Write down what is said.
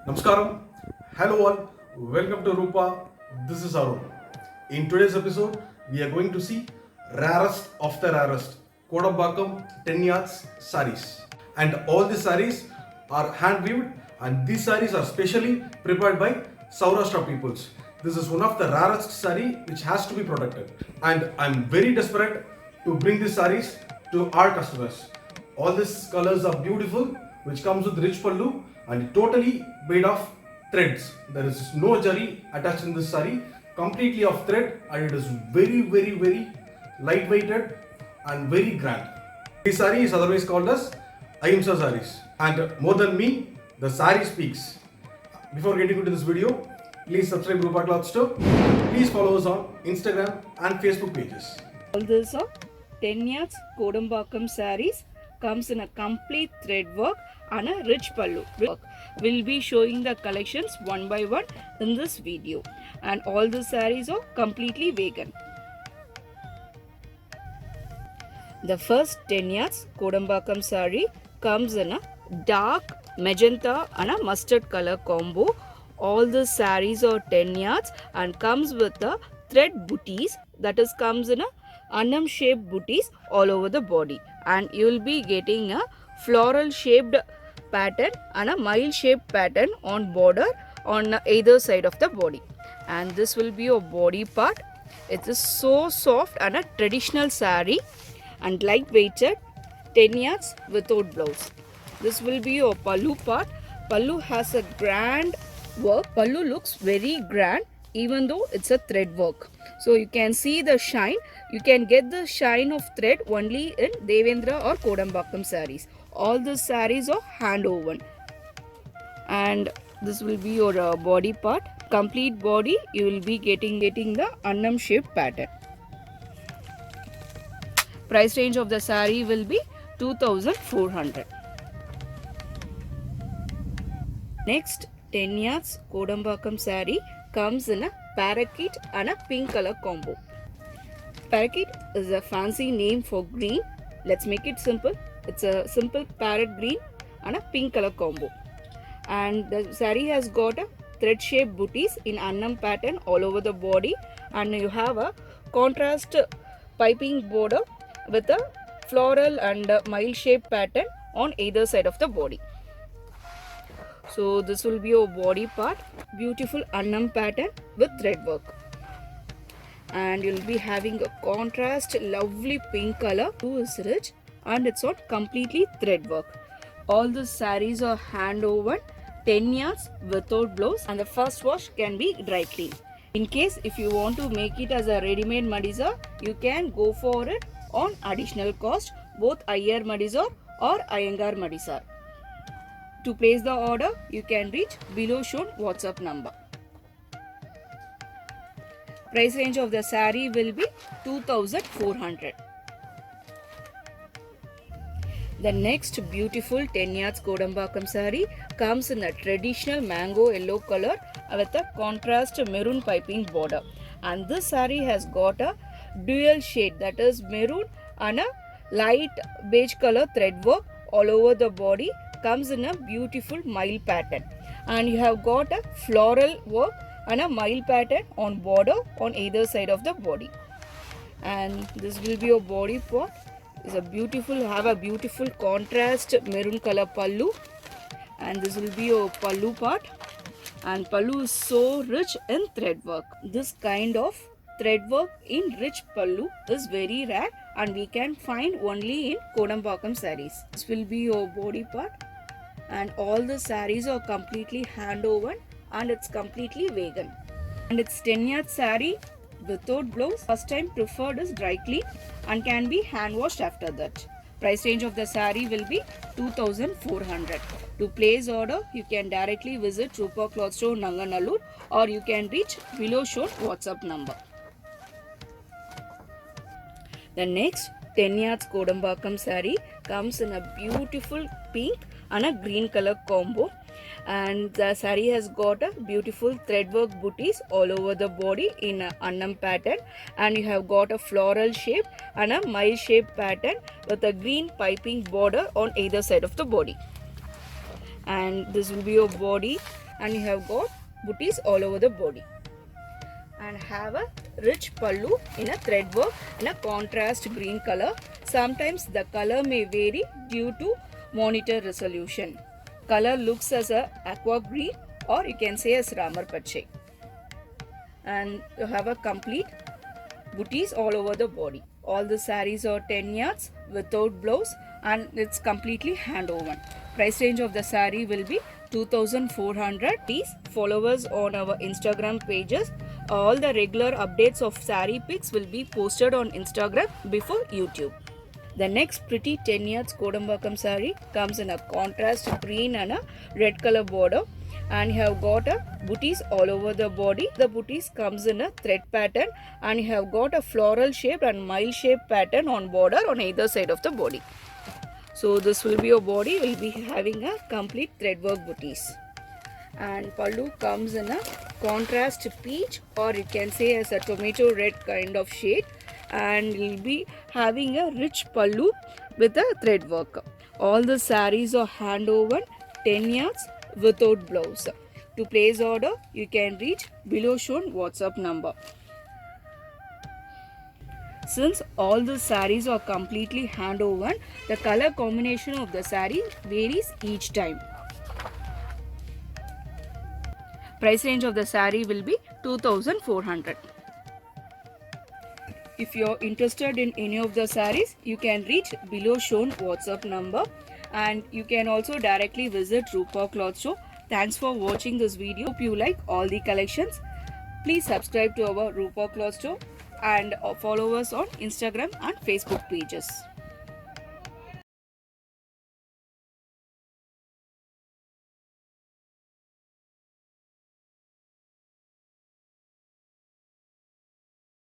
Namaskaram. Hello all. Welcome to Roopa. This is Arun. In today's episode, we are going to see rarest of the rarest kodambakkam 10 yards sarees. And all these sarees are hand weaved, and these sarees are specially prepared by Saurashtra peoples. This is one of the rarest saree which has to be protected. And I'm very desperate to bring these sarees to our customers. All these colors are beautiful, which comes with rich pallu and totally made of threads. There is no jari attached in this saree, completely of thread, and it is very lightweighted and very grand. This saree is otherwise called as sarees. And more than me, the saree speaks. Before getting into this video, please subscribe Roopa Cloth Store. Please follow us on Instagram and Facebook pages. All this are 10 yards kodambakkam sarees, comes in a complete thread work and a rich pallu. We'll be showing the collections one by one in this video, and all the sarees are completely vegan. The first 10 yards kodambakkam saree comes in a dark magenta and a mustard color combo. All the sarees are 10 yards and comes with the thread booties, that is comes in a annam shaped booties all over the body, and you will be getting a floral shaped pattern and a mile shaped pattern on border on either side of the body. And this will be your body part. It is so soft and a traditional saree and lightweighted, 10 yards without blouse. This will be your pallu part. Pallu has a grand work. Pallu looks very grand even though it's a thread work. So you can see the shine. You can get the shine of thread only in Devendra or Kodambakkam sarees. All the sarees are hand woven. And this will be your body part. Complete body, you will be getting the annam shaped pattern. Price range of the saree will be 2400. Next, 10 yards kodambakkam saree comes in a parakeet and a pink color combo. Parakeet is a fancy name for green. Let's make it simple. It's a simple parrot green and a pink color combo. And the saree has got a thread shaped booties in annam pattern all over the body, and you have a contrast piping border with a floral and mile shaped pattern on either side of the body. So this will be your body part. Beautiful annam pattern with thread work, and you'll be having a contrast lovely pink color. Blue is rich and it's on completely thread work. All the sarees are hand woven, 10 yards without blouse, and the first wash can be dry clean. In case if you want to make it as a ready-made Madisar, you can go for it on additional cost, both Iyer Madisar or Iyengar Madisar. To place the order, you can reach below shown WhatsApp number. Price range of the saree will be 2400. The next beautiful 10 yards kodambakkam saree comes in a traditional mango yellow color with a contrast maroon piping border. And this saree has got a dual shade, that is maroon and a light beige color thread work all over the body. Comes in a beautiful mile pattern, and you have got a floral work and a mile pattern on border on either side of the body. And this will be your body part. It's a beautiful, have a beautiful contrast maroon color pallu, and this will be your pallu part. And pallu is so rich in thread work. This kind of thread work in rich pallu is very rare, and we can find only in kodambakkam sarees. This will be your body part, and all the sarees are completely hand woven and it's completely vegan. And it's 10 yard saree without blouse. First time preferred is dry clean and can be hand washed after that. Price range of the saree will be 2400. To place order, you can directly visit Roopa Cloth Store, Nanganallur, or you can reach below shown WhatsApp number. The next 10 yards kodambakkam saree comes in a beautiful pink and a green color combo, and the saree has got a beautiful thread work booties all over the body in a annam pattern, and you have got a floral shape and a mile shape pattern with a green piping border on either side of the body. And this will be your body. and you have got booties all over the body. And have a rich pallu in a thread work in a contrast green color. Sometimes the color may vary due to monitor resolution. Color looks as a aqua green or you can say as ramar pache. And you have a complete booties all over the body. All the sarees are 10 yards without blouse and it's completely hand woven. Price range of the saree will be 2400. Please follow us on our Instagram pages. All the regular updates of saree pics will be posted on Instagram before YouTube. The next pretty 10 yards kodambakkam saree comes in a contrast green and a red color border, and you have got a booties all over the body. The booties comes in a thread pattern and you have got a floral shape and mile shape pattern on border on either side of the body. So this will be your body, will be having a complete thread work booties. And pallu comes in a contrast peach or you can say as a tomato red kind of shade, and will be having a rich pallu with a thread work. All the sarees are hand woven 10 yards without blouse. To place order, you can reach below shown WhatsApp number. Since all the sarees are completely hand woven, the color combination of the saree varies each time. Price range of the saree will be 2400. If you are interested in any of the sarees, you can reach below shown WhatsApp number, and you can also directly visit Roopa Cloth Store. Thanks for watching this video. Hope you like all the collections. Please subscribe to our Roopa Cloth Store and follow us on Instagram and Facebook pages.